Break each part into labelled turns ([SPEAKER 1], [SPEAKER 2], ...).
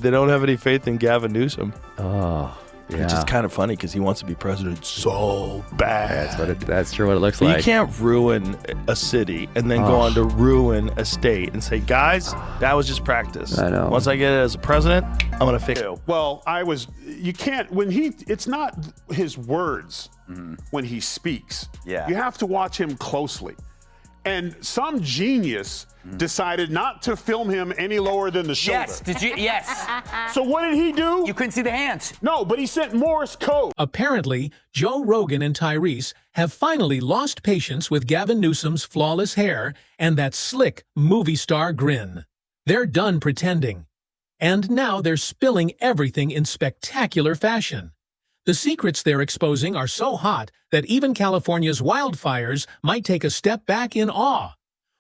[SPEAKER 1] They don't have any faith in Gavin Newsom.
[SPEAKER 2] Oh, yeah.
[SPEAKER 1] Which is kind of funny because he wants to be president so bad.
[SPEAKER 2] That's true what it looks
[SPEAKER 1] But
[SPEAKER 2] like.
[SPEAKER 1] you can't ruin a city and then go on to ruin a state and say, guys, that was just practice.
[SPEAKER 2] I know.
[SPEAKER 1] Once I get it as a president, I'm going to fix it.
[SPEAKER 3] Well, you can't, it's not his words when he speaks.
[SPEAKER 4] Yeah.
[SPEAKER 3] You have to watch him closely. And some genius decided not to film him any lower than the shoulder.
[SPEAKER 4] Yes, did you? Yes.
[SPEAKER 3] So what did he do?
[SPEAKER 4] You couldn't see the hands.
[SPEAKER 3] No, but he sent Morse code.
[SPEAKER 5] Apparently, Joe Rogan and Tyrus have finally lost patience with Gavin Newsom's flawless hair and that slick movie star grin. They're done pretending. And now they're spilling everything in spectacular fashion. The secrets they're exposing are so hot that even California's wildfires might take a step back in awe.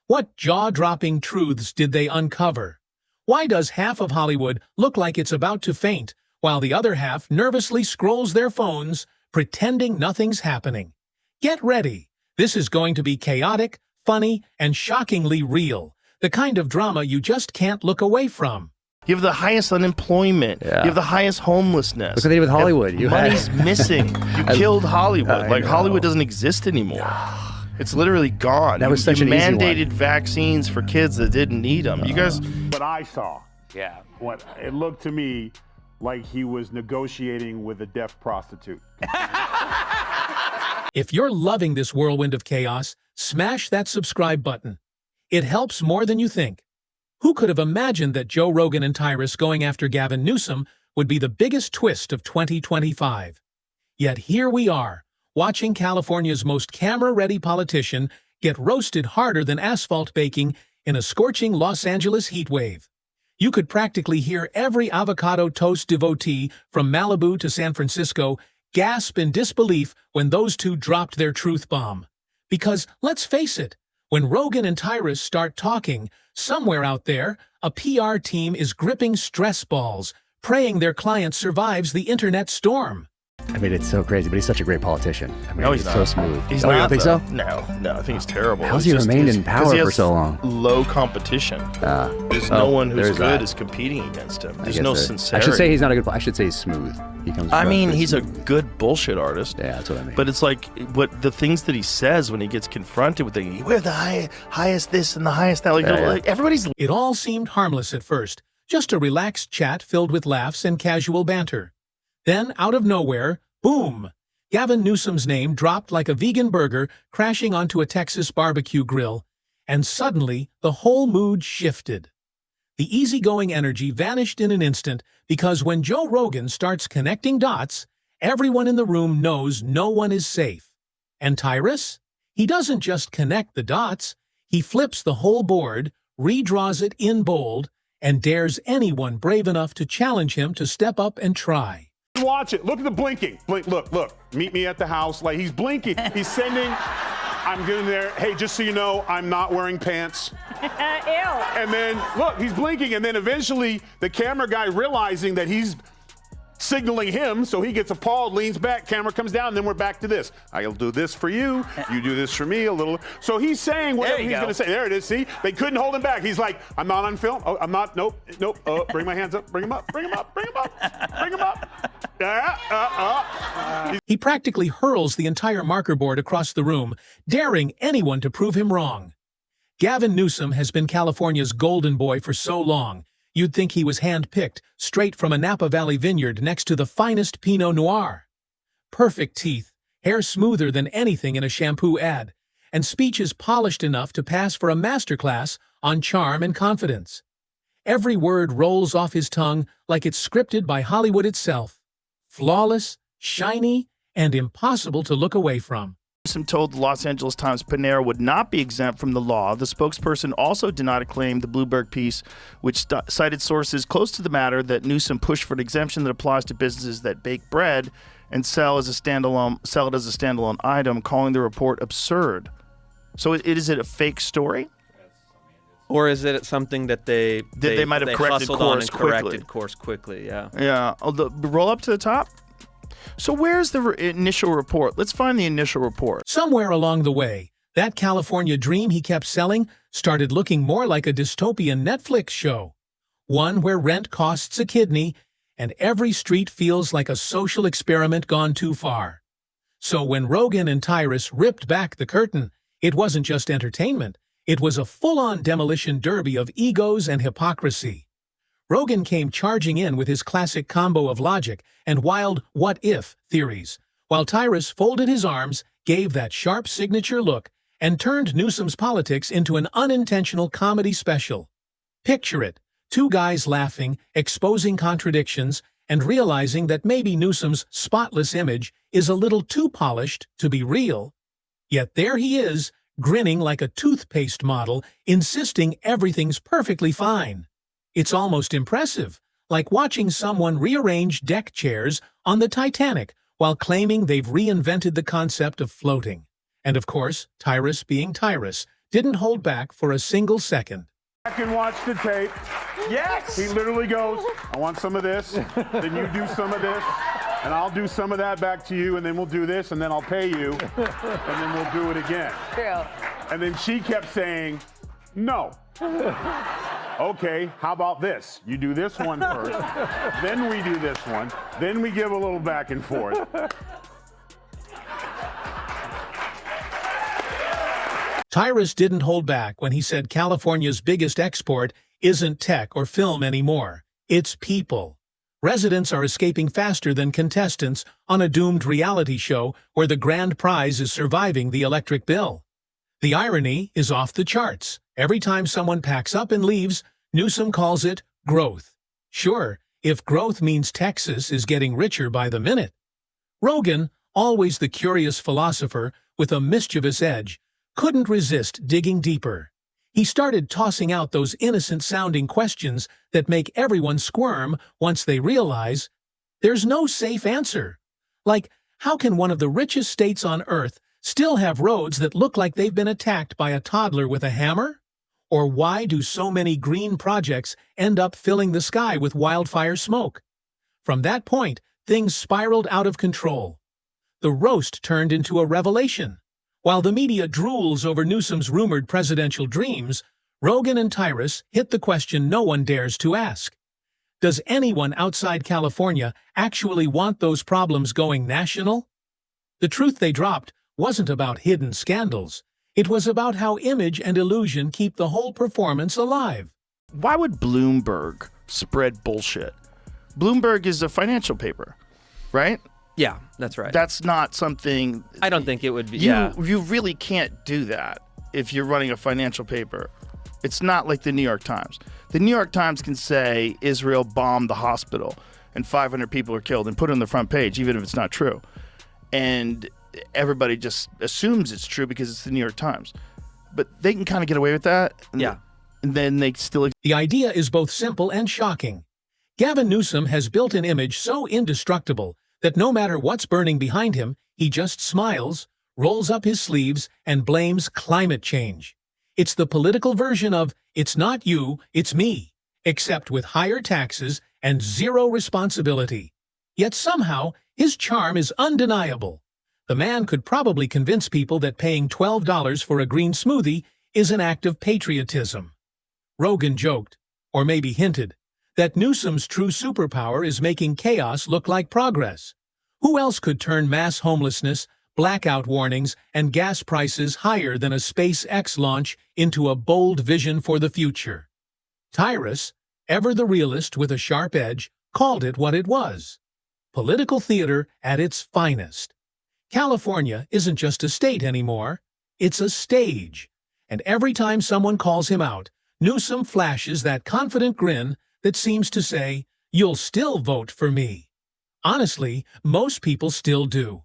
[SPEAKER 5] What jaw-dropping truths did they uncover? Why does half of Hollywood look like it's about to faint, while the other half nervously scrolls their phones, pretending nothing's happening? Get ready. This is going to be chaotic, funny, and shockingly real. The kind of drama you just can't look away from.
[SPEAKER 1] You have the highest unemployment.
[SPEAKER 2] Yeah.
[SPEAKER 1] You have the highest homelessness.
[SPEAKER 2] Look what they did with Hollywood.
[SPEAKER 1] Money's missing. You killed Hollywood. Like, Hollywood doesn't exist anymore. It's literally gone.
[SPEAKER 2] That was such
[SPEAKER 1] you
[SPEAKER 2] an easy one.
[SPEAKER 1] mandated vaccines for kids that didn't need them. You guys...
[SPEAKER 3] What I saw, what it looked to me like he was negotiating with a deaf prostitute.
[SPEAKER 5] If you're loving this whirlwind of chaos, smash that subscribe button. It helps more than you think. Who could have imagined that Joe Rogan and Tyrus going after Gavin Newsom would be the biggest twist of 2025? Yet here we are, watching California's most camera-ready politician get roasted harder than asphalt baking in a scorching Los Angeles heatwave. You could practically hear every avocado toast devotee from Malibu to San Francisco gasp in disbelief when those two dropped their truth bomb. Because, let's face it, when Rogan and Tyrus start talking, somewhere out there, a PR team is gripping stress balls, praying their client survives the internet storm.
[SPEAKER 2] I mean, it's so crazy, but he's such a great politician. I mean,
[SPEAKER 1] No,
[SPEAKER 2] he's
[SPEAKER 1] he's
[SPEAKER 2] so
[SPEAKER 1] not.
[SPEAKER 2] smooth.
[SPEAKER 1] He's
[SPEAKER 2] You
[SPEAKER 1] not,
[SPEAKER 2] don't think
[SPEAKER 1] though.
[SPEAKER 2] so?
[SPEAKER 1] No, I think he's terrible.
[SPEAKER 2] How's
[SPEAKER 1] It's
[SPEAKER 2] he
[SPEAKER 1] just-
[SPEAKER 2] remained
[SPEAKER 1] it's
[SPEAKER 2] in
[SPEAKER 1] 'cause
[SPEAKER 2] power
[SPEAKER 1] he
[SPEAKER 2] for
[SPEAKER 1] has
[SPEAKER 2] so long?
[SPEAKER 1] Low competition. There's
[SPEAKER 2] oh,
[SPEAKER 1] no one who's
[SPEAKER 2] there's
[SPEAKER 1] good
[SPEAKER 2] that.
[SPEAKER 1] is competing against him.
[SPEAKER 2] I
[SPEAKER 1] There's
[SPEAKER 2] guess
[SPEAKER 1] no
[SPEAKER 2] that-
[SPEAKER 1] sincerity.
[SPEAKER 2] I should say he's not a good. I should say he's smooth. He comes.
[SPEAKER 1] I
[SPEAKER 2] across
[SPEAKER 1] mean,
[SPEAKER 2] pretty
[SPEAKER 1] he's a
[SPEAKER 2] smooth.
[SPEAKER 1] good bullshit artist.
[SPEAKER 2] Yeah, that's what I mean.
[SPEAKER 1] But it's like what the things that he says when he gets confronted with the we're the highest this and the highest that. Like,
[SPEAKER 2] Yeah, yeah.
[SPEAKER 1] like everybody's
[SPEAKER 5] It all seemed harmless at first, just a relaxed chat filled with laughs and casual banter. Then, out of nowhere, boom! Gavin Newsom's name dropped like a vegan burger crashing onto a Texas barbecue grill, and suddenly the whole mood shifted. The easygoing energy vanished in an instant because when Joe Rogan starts connecting dots, everyone in the room knows no one is safe. And Tyrus? He doesn't just connect the dots, he flips the whole board, redraws it in bold, and dares anyone brave enough to challenge him to step up and try.
[SPEAKER 3] Watch it. Look at the blinking. Blink. Look. Meet me at the house. Like, he's blinking. He's sending. I'm getting there. Hey, just so you know, I'm not wearing pants.
[SPEAKER 6] Ew.
[SPEAKER 3] And then, look, he's blinking. And then eventually, the camera guy realizing that he's signaling him, so he gets appalled, leans back, camera comes down, and then we're back to this. I'll do this for you. You do this for me a little. So he's saying whatever he's going to say. There it is. See? They couldn't hold him back. He's like, I'm not on film. Oh, I'm not. Nope. Oh, bring my hands up. Bring them up. Bring them up. Bring them up. Bring them up.
[SPEAKER 5] He practically hurls the entire marker board across the room, daring anyone to prove him wrong. Gavin Newsom has been California's golden boy for so long, you'd think he was hand-picked straight from a Napa Valley vineyard next to the finest Pinot Noir. Perfect teeth, hair smoother than anything in a shampoo ad, and speeches polished enough to pass for a masterclass on charm and confidence. Every word rolls off his tongue like it's scripted by Hollywood itself. Flawless, shiny, and impossible to look away from.
[SPEAKER 1] Newsom told the Los Angeles Times Panera would not be exempt from the law. The spokesperson also denied a claim the Bloomberg piece, which cited sources close to the matter, that Newsom pushed for an exemption that applies to businesses that bake bread and sell it as a standalone item, calling the report absurd. So is it a fake story?
[SPEAKER 7] Or is it something that they
[SPEAKER 1] might have corrected
[SPEAKER 7] hustled
[SPEAKER 1] course
[SPEAKER 7] on and corrected course quickly? Yeah.
[SPEAKER 1] Yeah. Oh, roll up to the top. So where's the initial report? Let's find the initial report.
[SPEAKER 5] Somewhere along the way, that California dream he kept selling started looking more like a dystopian Netflix show. one where rent costs a kidney and every street feels like a social experiment gone too far. So when Rogan and Tyrus ripped back the curtain, it wasn't just entertainment, it was a full-on demolition derby of egos and hypocrisy. Rogan came charging in with his classic combo of logic and wild what-if theories, while Tyrus folded his arms, gave that sharp signature look, and turned Newsom's politics into an unintentional comedy special. Picture it, two guys laughing, exposing contradictions, and realizing that maybe Newsom's spotless image is a little too polished to be real. Yet there he is, grinning like a toothpaste model, insisting everything's perfectly fine. It's almost impressive, like watching someone rearrange deck chairs on the Titanic while claiming they've reinvented the concept of floating. And of course, Tyrus being Tyrus, didn't hold back for a single second.
[SPEAKER 3] I can watch the tape.
[SPEAKER 4] Yes!
[SPEAKER 3] He literally goes, I want some of this, then you do some of this, and I'll do some of that back to you, and then we'll do this, and then I'll pay you, and then we'll do it again.
[SPEAKER 4] True.
[SPEAKER 3] And then she kept saying, no. Okay, how about this? You do this one first, then we do this one, then we give a little back and forth.
[SPEAKER 5] Tyrus didn't hold back when he said California's biggest export isn't tech or film anymore. It's people. Residents are escaping faster than contestants on a doomed reality show where the grand prize is surviving the electric bill. The irony is off the charts. Every time someone packs up and leaves, Newsom calls it growth. Sure, if growth means Texas is getting richer by the minute. Rogan, always the curious philosopher with a mischievous edge, couldn't resist digging deeper. He started tossing out those innocent-sounding questions that make everyone squirm once they realize there's no safe answer. Like, how can one of the richest states on Earth still have roads that look like they've been attacked by a toddler with a hammer? Or why do so many green projects end up filling the sky with wildfire smoke? From that point, things spiraled out of control. The roast turned into a revelation. While the media drools over Newsom's rumored presidential dreams, Rogan and Tyrus hit the question no one dares to ask. Does anyone outside California actually want those problems going national? The truth they dropped wasn't about hidden scandals. It was about how image and illusion keep the whole performance alive.
[SPEAKER 1] Why would Bloomberg spread bullshit? Bloomberg is a financial paper, right?
[SPEAKER 7] Yeah, that's right.
[SPEAKER 1] That's not something...
[SPEAKER 7] I don't think it would be.
[SPEAKER 1] You really can't do that if you're running a financial paper. It's not like the New York Times. The New York Times can say Israel bombed the hospital and 500 people are killed and put it on the front page, even if it's not true. And everybody just assumes it's true because it's the New York Times. But they can kind of get away with that.
[SPEAKER 7] Yeah.
[SPEAKER 1] And then they still...
[SPEAKER 5] The idea is both simple and shocking. Gavin Newsom has built an image so indestructible that no matter what's burning behind him, he just smiles, rolls up his sleeves, and blames climate change. It's the political version of, it's not you, it's me, except with higher taxes and zero responsibility. Yet somehow, his charm is undeniable. The man could probably convince people that paying $12 for a green smoothie is an act of patriotism. Rogan joked, or maybe hinted, that Newsom's true superpower is making chaos look like progress. Who else could turn mass homelessness, blackout warnings, and gas prices higher than a SpaceX launch into a bold vision for the future? Tyrus, ever the realist with a sharp edge, called it what it was. Political theater at its finest. California isn't just a state anymore, it's a stage. And every time someone calls him out, Newsom flashes that confident grin that seems to say, you'll still vote for me. Honestly, most people still do.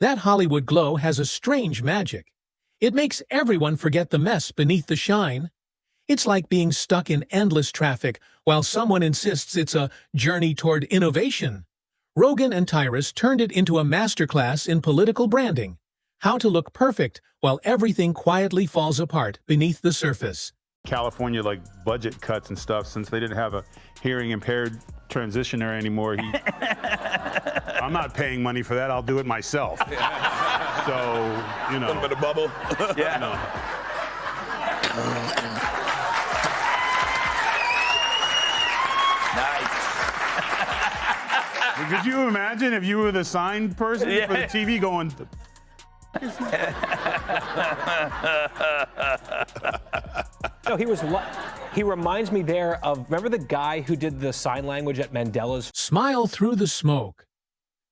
[SPEAKER 5] That Hollywood glow has a strange magic. It makes everyone forget the mess beneath the shine. It's like being stuck in endless traffic while someone insists it's a journey toward innovation. Rogan and Tyrus turned it into a masterclass in political branding. How to look perfect while everything quietly falls apart beneath the surface.
[SPEAKER 3] California, like budget cuts and stuff, since they didn't have a hearing impaired transitioner anymore. I'm not paying money for that. I'll do it myself. So, you know. A little bit of bubble. Yeah. No. Could you imagine if you were the sign person for the TV going?
[SPEAKER 4] No, he reminds me there of, remember the guy who did the sign language at Mandela's?
[SPEAKER 5] Smile through the smoke.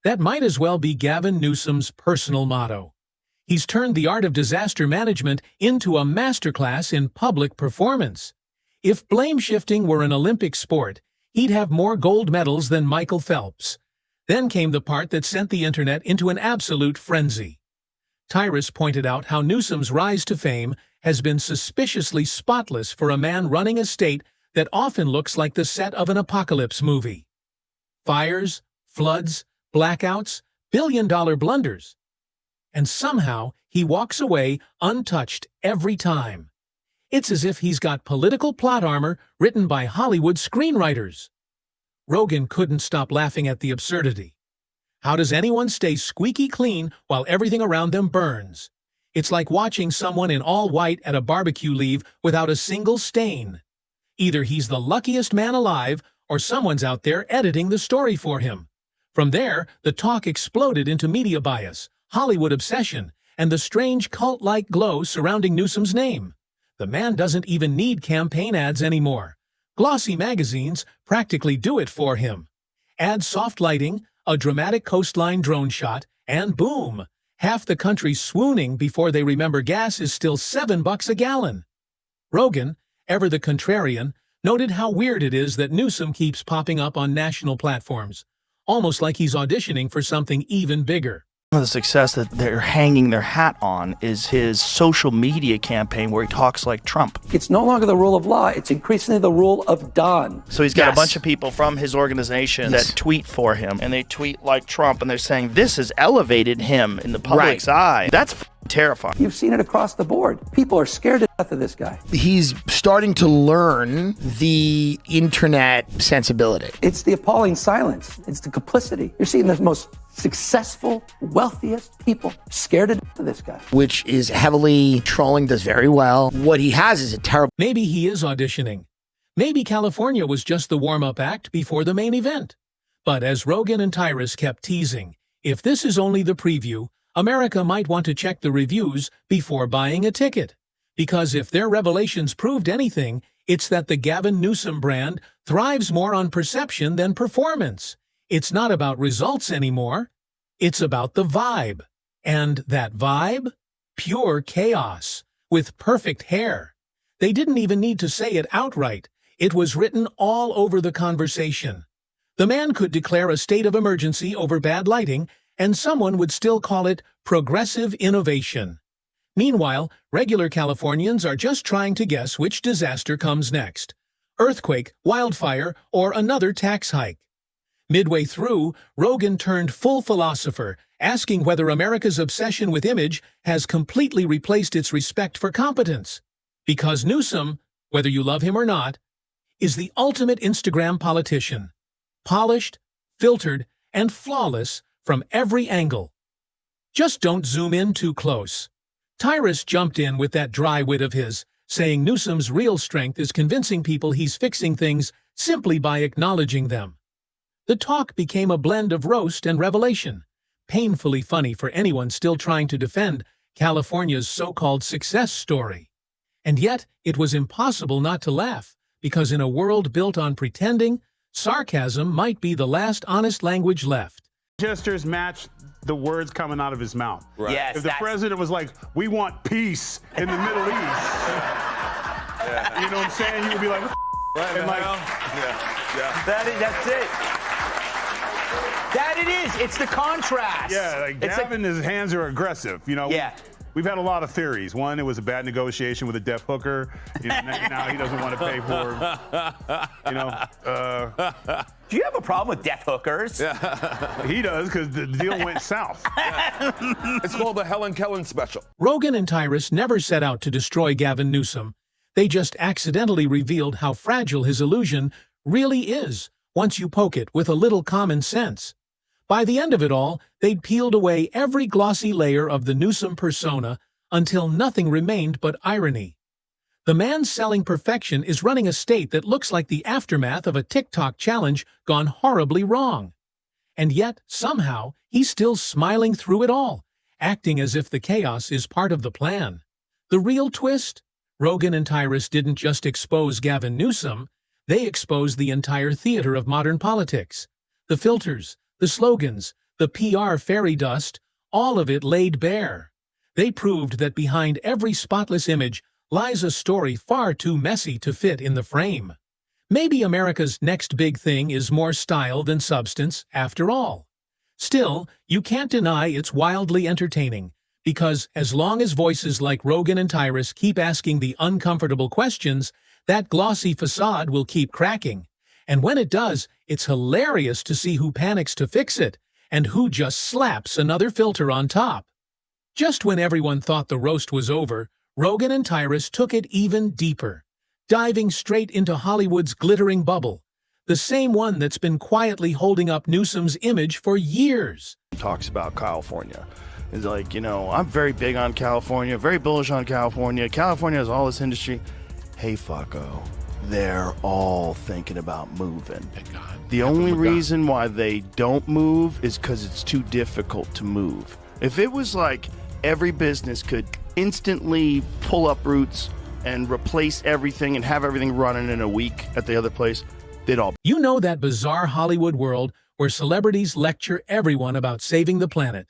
[SPEAKER 5] That might as well be Gavin Newsom's personal motto. He's turned the art of disaster management into a masterclass in public performance. If blame shifting were an Olympic sport, he'd have more gold medals than Michael Phelps. Then came the part that sent the internet into an absolute frenzy. Tyrus pointed out how Newsom's rise to fame has been suspiciously spotless for a man running a state that often looks like the set of an apocalypse movie. Fires, floods, blackouts, billion-dollar blunders. And somehow he walks away untouched every time. It's as if he's got political plot armor written by Hollywood screenwriters. Rogan couldn't stop laughing at the absurdity. How does anyone stay squeaky clean while everything around them burns? It's like watching someone in all white at a barbecue leave without a single stain. Either he's the luckiest man alive, or someone's out there editing the story for him. From there, the talk exploded into media bias, Hollywood obsession, and the strange cult-like glow surrounding Newsom's name. The man doesn't even need campaign ads anymore. Glossy magazines practically do it for him. Add soft lighting, a dramatic coastline drone shot, and boom! Half the country swooning before they remember gas is still $7 a gallon. Rogan, ever the contrarian, noted how weird it is that Newsom keeps popping up on national platforms, almost like he's auditioning for something even bigger.
[SPEAKER 1] Some of the success that they're hanging their hat on is his social media campaign where he talks like Trump.
[SPEAKER 6] It's no longer the rule of law. It's increasingly the rule of Don.
[SPEAKER 1] So he's got a bunch of people from his organization that tweet for him, and they tweet like Trump, and they're saying this has elevated him in the public's eye. That's terrifying.
[SPEAKER 6] You've seen it across the board. People are scared to death of this guy.
[SPEAKER 8] He's starting to learn the internet sensibility.
[SPEAKER 6] It's the appalling silence. It's the complicity. You're seeing the most successful, wealthiest people scared to death of this guy.
[SPEAKER 8] Which is heavily trolling, does very well. What he has is a terrible...
[SPEAKER 5] Maybe he is auditioning. Maybe California was just the warm-up act before the main event. But as Rogan and Tyrus kept teasing, if this is only the preview, America might want to check the reviews before buying a ticket. Because if their revelations proved anything, it's that the Gavin Newsom brand thrives more on perception than performance. It's not about results anymore. It's about the vibe. And that vibe? Pure chaos, with perfect hair. They didn't even need to say it outright. It was written all over the conversation. The man could declare a state of emergency over bad lighting, and someone would still call it progressive innovation. Meanwhile, regular Californians are just trying to guess which disaster comes next: earthquake, wildfire, or another tax hike. Midway through, Rogan turned full philosopher, asking whether America's obsession with image has completely replaced its respect for competence. Because Newsom, whether you love him or not, is the ultimate Instagram politician. Polished, filtered, and flawless from every angle. Just don't zoom in too close. Tyrus jumped in with that dry wit of his, saying Newsom's real strength is convincing people he's fixing things simply by acknowledging them. The talk became a blend of roast and revelation, painfully funny for anyone still trying to defend California's so-called success story. And yet, it was impossible not to laugh, because in a world built on pretending, sarcasm might be the last honest language left.
[SPEAKER 3] Gestures match the words coming out of his mouth.
[SPEAKER 9] Right. Yes,
[SPEAKER 3] if the president was like, we want peace in the Middle East, you know what I'm saying? You would be like,
[SPEAKER 9] right, and like,
[SPEAKER 10] That's it. That it is. It's the contrast.
[SPEAKER 3] yeah, like Gavin, his hands are aggressive. You know,
[SPEAKER 10] Yeah.
[SPEAKER 3] We've had a lot of theories. One, it was a bad negotiation with a deaf hooker. You know, now he doesn't want to pay for, you know.
[SPEAKER 10] Do you have a problem with deaf hookers?
[SPEAKER 3] He does, because the deal went south.
[SPEAKER 9] it's called the Helen Kellen special.
[SPEAKER 5] Rogan and Tyrus never set out to destroy Gavin Newsom. They just accidentally revealed how fragile his illusion really is once you poke it with a little common sense. By the end of it all, they'd peeled away every glossy layer of the Newsom persona until nothing remained but irony. The man selling perfection is running a state that looks like the aftermath of a TikTok challenge gone horribly wrong. And yet, somehow, he's still smiling through it all, acting as if the chaos is part of the plan. The real twist? Rogan and Tyrus didn't just expose Gavin Newsom, they exposed the entire theater of modern politics. The filters, the slogans, the PR fairy dust, all of it laid bare. They proved that behind every spotless image lies a story far too messy to fit in the frame. Maybe America's next big thing is more style than substance, after all. Still, you can't deny it's wildly entertaining, because as long as voices like Rogan and Tyrus keep asking the uncomfortable questions, that glossy facade will keep cracking. And when it does, it's hilarious to see who panics to fix it, and who just slaps another filter on top. Just when everyone thought the roast was over, Rogan and Tyrus took it even deeper, diving straight into Hollywood's glittering bubble, the same one that's been quietly holding up Newsom's image for years.
[SPEAKER 1] Talks about California. It's like, I'm very big on California, very bullish on California. California has all this industry. Hey, fucko, they're all thinking about moving. The only reason why they don't move is because it's too difficult to move. If it was like every business could instantly pull up roots and replace everything and have everything running in a week at the other place, they'd all...
[SPEAKER 5] You know that bizarre Hollywood world where celebrities lecture everyone about saving the planet,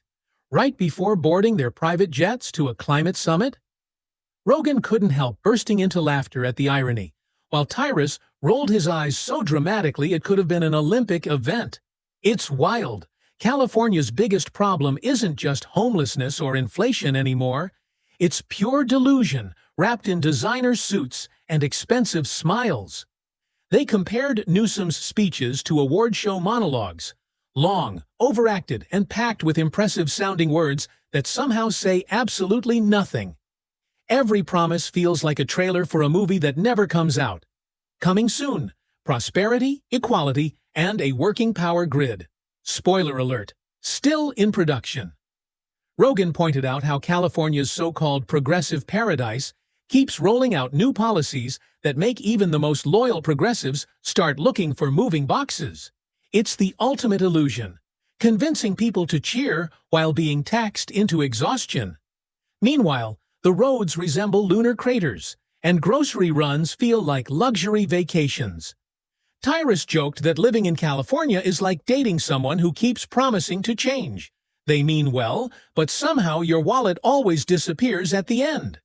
[SPEAKER 5] right before boarding their private jets to a climate summit? Rogan couldn't help bursting into laughter at the irony, while Tyrus rolled his eyes so dramatically it could have been an Olympic event. It's wild. California's biggest problem isn't just homelessness or inflation anymore. It's pure delusion wrapped in designer suits and expensive smiles. They compared Newsom's speeches to award show monologues, long, overacted, and packed with impressive-sounding words that somehow say absolutely nothing. Every promise feels like a trailer for a movie that never comes out. Coming soon: prosperity, equality, and a working power grid. Spoiler alert, still in production. Rogan pointed out how California's so-called progressive paradise keeps rolling out new policies that make even the most loyal progressives start looking for moving boxes. It's the ultimate illusion, convincing people to cheer while being taxed into exhaustion. Meanwhile, the roads resemble lunar craters, and grocery runs feel like luxury vacations. Tyrus joked that living in California is like dating someone who keeps promising to change. They mean well, but somehow your wallet always disappears at the end.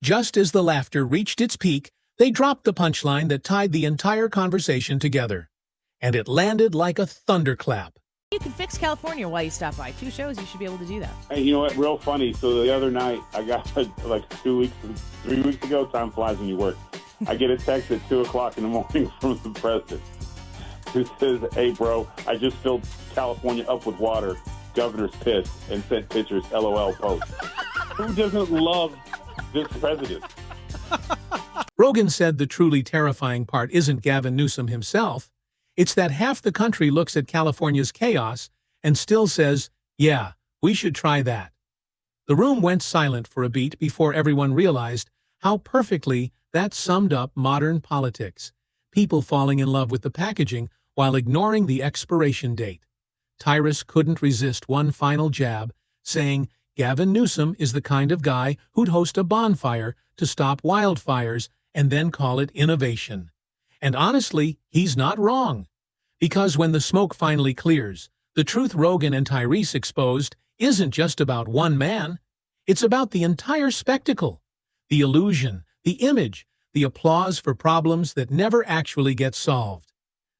[SPEAKER 5] Just as the laughter reached its peak, they dropped the punchline that tied the entire conversation together. And it landed like a thunderclap.
[SPEAKER 11] You can fix California while you stop by. 2 shows, you should be able to do that.
[SPEAKER 3] Hey, you know what? Real funny. So the other night, I got like 3 weeks ago, time flies when you work. I get a text at 2 o'clock in the morning from the president who says, "Hey, bro, I just filled California up with water. Governor's pissed," and sent pictures, LOL post. Who doesn't love this president?
[SPEAKER 5] Rogan said the truly terrifying part isn't Gavin Newsom himself. It's that half the country looks at California's chaos and still says, "Yeah, we should try that." The room went silent for a beat before everyone realized how perfectly that summed up modern politics. People falling in love with the packaging while ignoring the expiration date. Tyrus couldn't resist one final jab, saying Gavin Newsom is the kind of guy who'd host a bonfire to stop wildfires and then call it innovation. And honestly, he's not wrong. Because when the smoke finally clears, the truth Rogan and Tyrus exposed isn't just about one man. It's about the entire spectacle. The illusion, the image, the applause for problems that never actually get solved.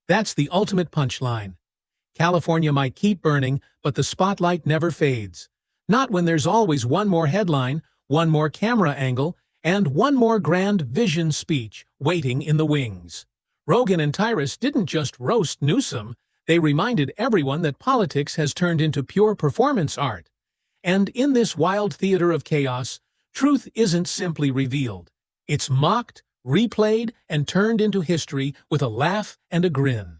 [SPEAKER 5] That's the ultimate punchline. California might keep burning, but the spotlight never fades. Not when there's always one more headline, one more camera angle, and one more grand vision speech waiting in the wings. Rogan and Tyrus didn't just roast Newsom, they reminded everyone that politics has turned into pure performance art. And in this wild theater of chaos, truth isn't simply revealed. It's mocked, replayed, and turned into history with a laugh and a grin.